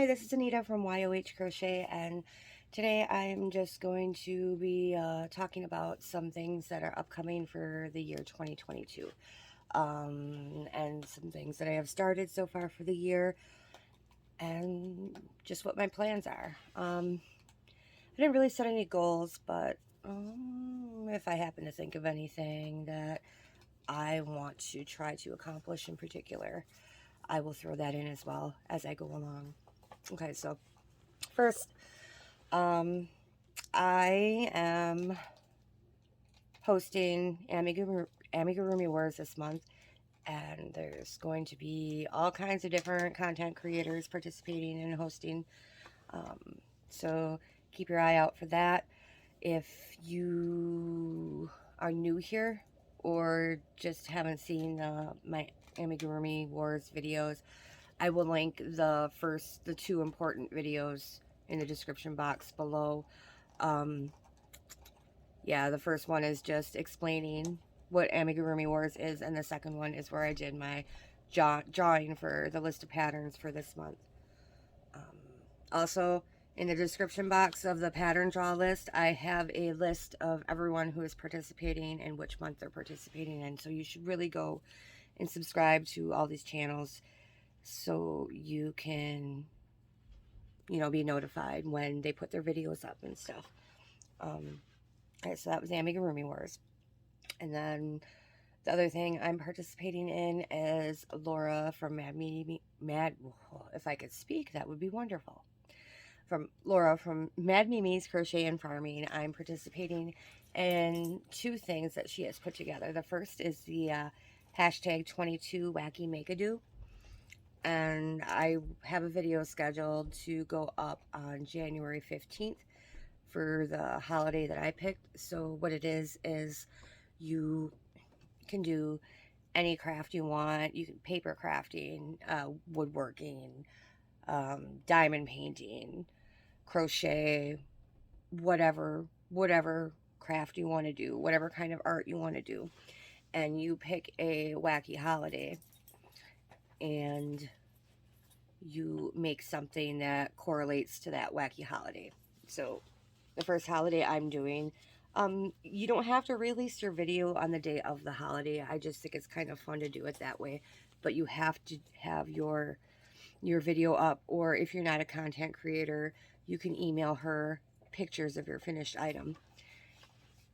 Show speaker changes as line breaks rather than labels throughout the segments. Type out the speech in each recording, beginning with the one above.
Hi, this is Anita from YOH Crochet, and today I'm just going to be talking about some things that are upcoming for the year 2022, and some things that I have started so far for the year, and just what my plans are. I didn't really set any goals, but if I happen to think of anything that I want to try to accomplish in particular, I will throw that in as well as I go along. Okay, so first, I am hosting Amigurumi Wars this month, and there's going to be all kinds of different content creators participating and hosting. Um, so keep your eye out for that. If you are new here or just haven't seen my Amigurumi Wars videos, I will link the two important videos in the description box below. Yeah, the first one is just explaining what Amigurumi Wars is, and the second one is where I did my drawing for the list of patterns for this month. Also, in the description box of the pattern draw list, I have a list of everyone who is participating and which month they're participating in, so you should really go and subscribe to all these channels so you can, be notified when they put their videos up and stuff. Okay, so that was Amigurumi Wars. And then the other thing I'm participating in is Laura from if I could speak, that would be wonderful. From Laura from Mad Mimi's Crochet and Farming, I'm participating in two things that she has put together. The first is the hashtag 22 Wacky Make-A-Do. And I have a video scheduled to go up on January 15th for the holiday that I picked. So what it is you can do any craft you want. You can paper crafting, woodworking, diamond painting, crochet, whatever craft you want to do, whatever kind of art you want to do. And you pick a wacky holiday and you make something that correlates to that wacky holiday. So the first holiday I'm doing, you don't have to release your video on the day of the holiday. I just think it's kind of fun to do it that way. But you have to have your video up, or if you're not a content creator, you can email her pictures of your finished item.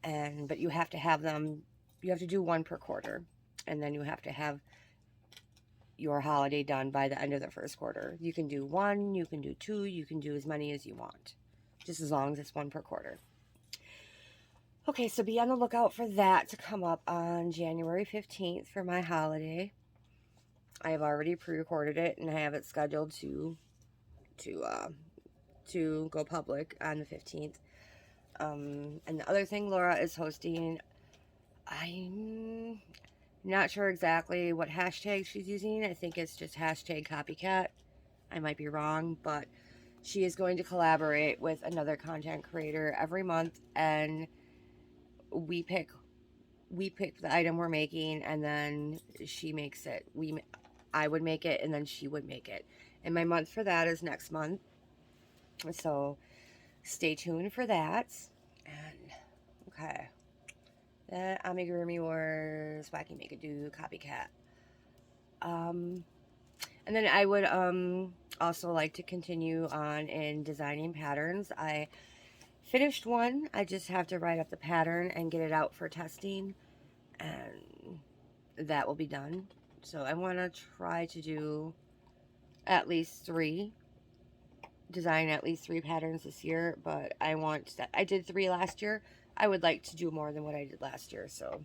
But you have to have them, you have to do one per quarter, and then you have to have your holiday done by the end of the first quarter. You can do one, you can do two, you can do as many as you want, just as long as it's one per quarter. Okay, so be on the lookout for that to come up on January 15th for my holiday. I have already pre-recorded it, and I have it scheduled to go public on the 15th. And the other thing Laura is hosting, I'm not sure exactly what hashtag she's using. I think it's just hashtag copycat. I might be wrong, but she is going to collaborate with another content creator every month, and we pick the item we're making, and then she makes it. I would make it, and then she would make it. And my month for that is next month, so stay tuned for that. And okay, that Amigurumi Wars, Wacky Make-A-Do, Copycat. And then I would also like to continue on in designing patterns. I finished one. I just have to write up the pattern and get it out for testing, and that will be done. So I want to try to do at least design at least 3 patterns this year, but I did 3 last year. I would like to do more than what I did last year, so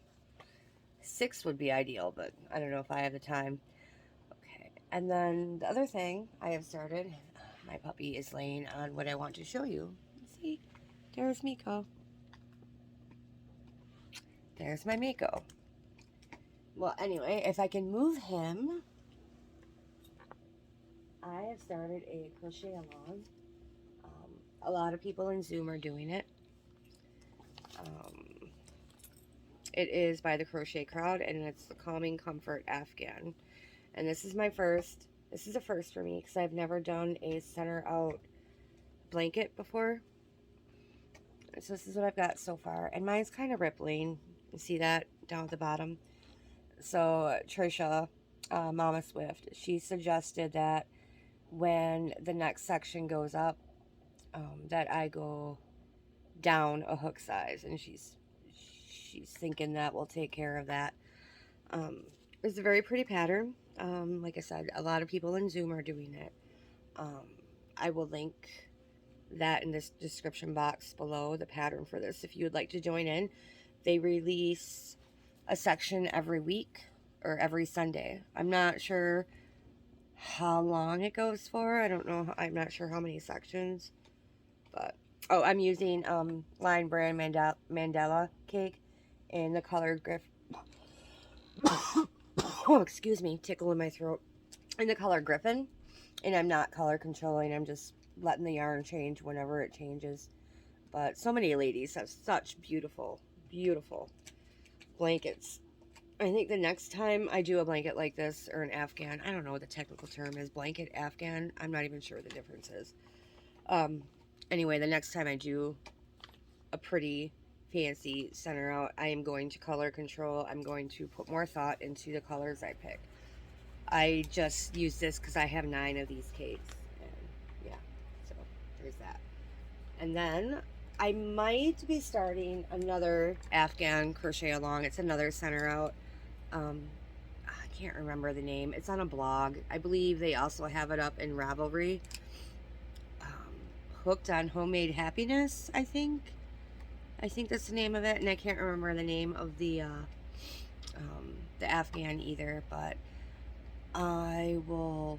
6 would be ideal, but I don't know if I have the time. Okay, and then the other thing I have started, my puppy is laying on what I want to show you. See, there's Miko. There's my Miko. Well, anyway, if I can move him, I have started a crochet along. A lot of people in Zoom are doing it. It is by the Crochet Crowd, and it's the Calming Comfort Afghan. And this is my first This is a first for me because I've never done a center out blanket before. So this is what I've got so far. And mine's kind of rippling. You see that down at the bottom? So Trisha, Mama Swift, she suggested that when the next section goes up, that I go down a hook size, and she's thinking that will take care of that. It's a very pretty pattern. Like I said, a lot of people in Zoom are doing it. I will link that in this description box below, the pattern for this, if you would like to join in. They release a section every week or every Sunday. I'm not sure how long it goes for. I don't know. I'm not sure how many sections, but oh, I'm using Line Brand Mandela cake in the color oh, excuse me, tickle in my throat. In the color Griffin, and I'm not color controlling. I'm just letting the yarn change whenever it changes. But so many ladies have such beautiful, beautiful blankets. I think the next time I do a blanket like this, or an Afghan, I don't know what the technical term is, blanket, Afghan, I'm not even sure what the difference is. Anyway, the next time I do a pretty fancy center out, I am going to color control. I'm going to put more thought into the colors I pick. I just use this because I have 9 of these cakes, and yeah, so there's that. And then I might be starting another Afghan crochet along. It's another center out. I can't remember the name. It's on a blog. I believe they also have it up in Ravelry. Hooked on Homemade Happiness, I think. I think that's the name of it, and I can't remember the name of the Afghan either, but I will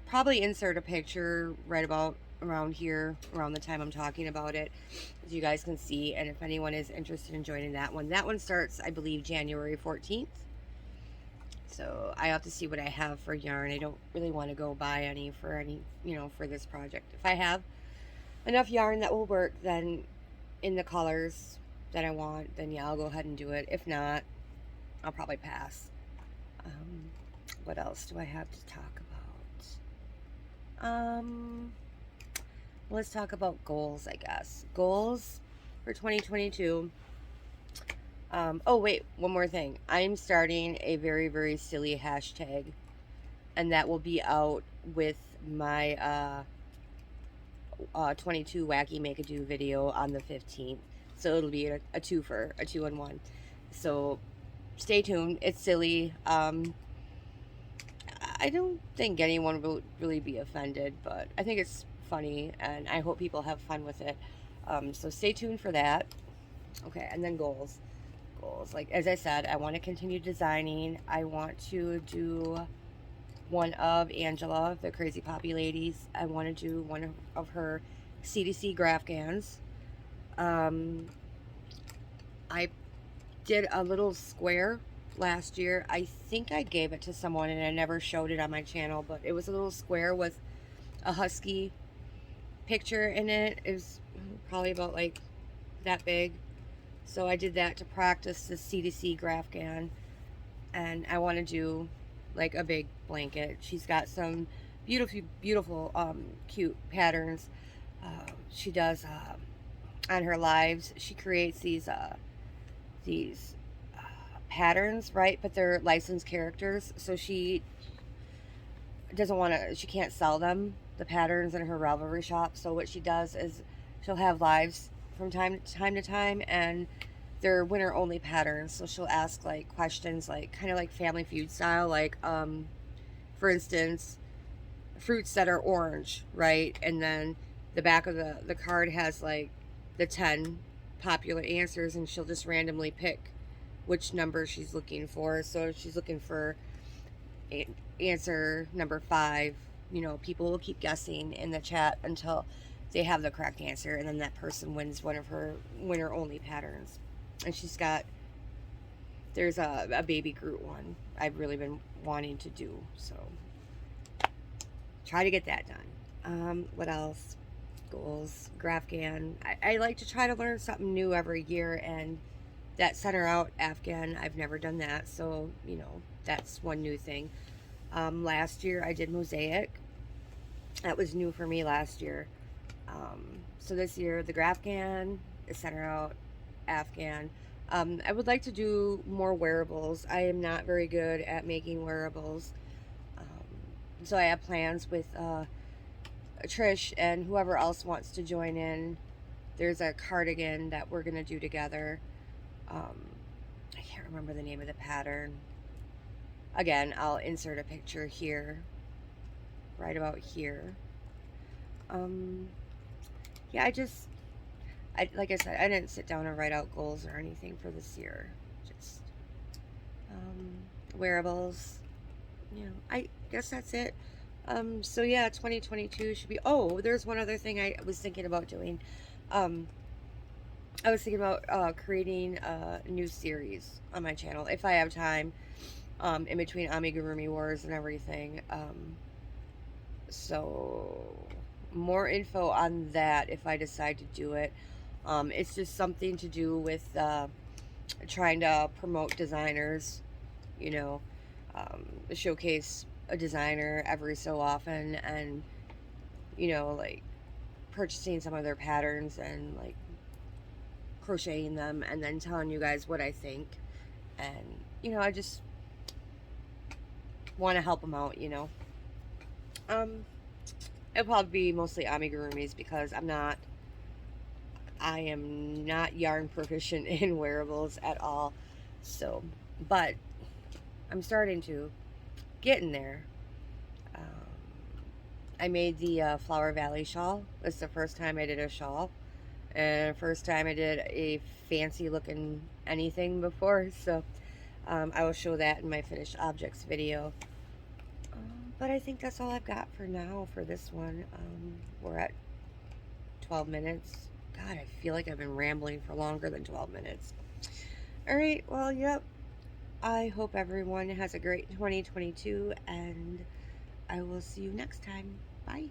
probably insert a picture right about around here, around the time I'm talking about it, as you guys can see. And if anyone is interested in joining that one starts, I believe, January 14th. So I have to see what I have for yarn. I don't really want to go buy any, for this project. If I have enough yarn that will work, then in the colors that I want, then yeah, I'll go ahead and do it. If not, I'll probably pass. What else do I have to talk about? Let's talk about goals, I guess. Goals for 2022. Oh, wait, one more thing. I'm starting a very, very silly hashtag, and that will be out with my 22 Wacky Make a Do video on the 15th. So it'll be a twofer, a 2-in-1. So stay tuned. It's silly. I don't think anyone will really be offended, but I think it's funny, and I hope people have fun with it. So stay tuned for that. Okay, and then goals. Like, as I said, I want to continue designing. I want to do one of Angela, the Crazy Poppy Ladies. I want to do one of her CDC Grafgans. I did a little square last year. I think I gave it to someone and I never showed it on my channel, but it was a little square with a husky picture in it. It was probably about like that big. So I did that to practice the CDC Grafgan, and I want to do like a big blanket. She's got some beautiful cute patterns. She does on her lives. She creates these patterns, right? But they're licensed characters, so she doesn't want to. She can't sell them, the patterns, in her Ravelry shop. So what she does is she'll have lives from time to time, and they're winter only patterns. So she'll ask like questions, like kind of like Family Feud style, like for instance, fruits that are orange, right? And then the back of the card has like the 10 popular answers, and she'll just randomly pick which number she's looking for. So if she's looking for answer number 5, people will keep guessing in the chat until they have the correct answer, and then that person wins one of her winter only patterns. And there's a baby Groot one I've really been wanting to do, so try to get that done. What else? Goals, Grafgan. I like to try to learn something new every year, and that center out Afghan, I've never done that, so that's one new thing. Last year I did mosaic. That was new for me last year. So this year the Grafgan is center out Afghan. I would like to do more wearables. I am not very good at making wearables. So I have plans with Trish and whoever else wants to join in. There's a cardigan that we're going to do together. I can't remember the name of the pattern. Again, I'll insert a picture here, right about here. Yeah, like I said, I didn't sit down and write out goals or anything for this year. Just wearables. You know, I guess that's it. So yeah, 2022 should be. Oh, there's one other thing I was thinking about doing. Um, I was thinking about creating a new series on my channel if I have time. In between Amigurumi Wars and everything. So more info on that if I decide to do it. It's just something to do with trying to promote designers, you know, showcase a designer every so often, and you know, like purchasing some of their patterns and like crocheting them and then telling you guys what I think. And you know, I just want to help them out, you know. It'll probably be mostly amigurumis because I am not yarn proficient in wearables at all. So, but I'm starting to get in there. I made the Flower Valley shawl. It's the first time I did a shawl, and first time I did a fancy looking anything before. So, I will show that in my finished objects video. But I think that's all I've got for now for this one. We're at 12 minutes. God, I feel like I've been rambling for longer than 12 minutes. All right, well, yep. I hope everyone has a great 2022, and I will see you next time. Bye.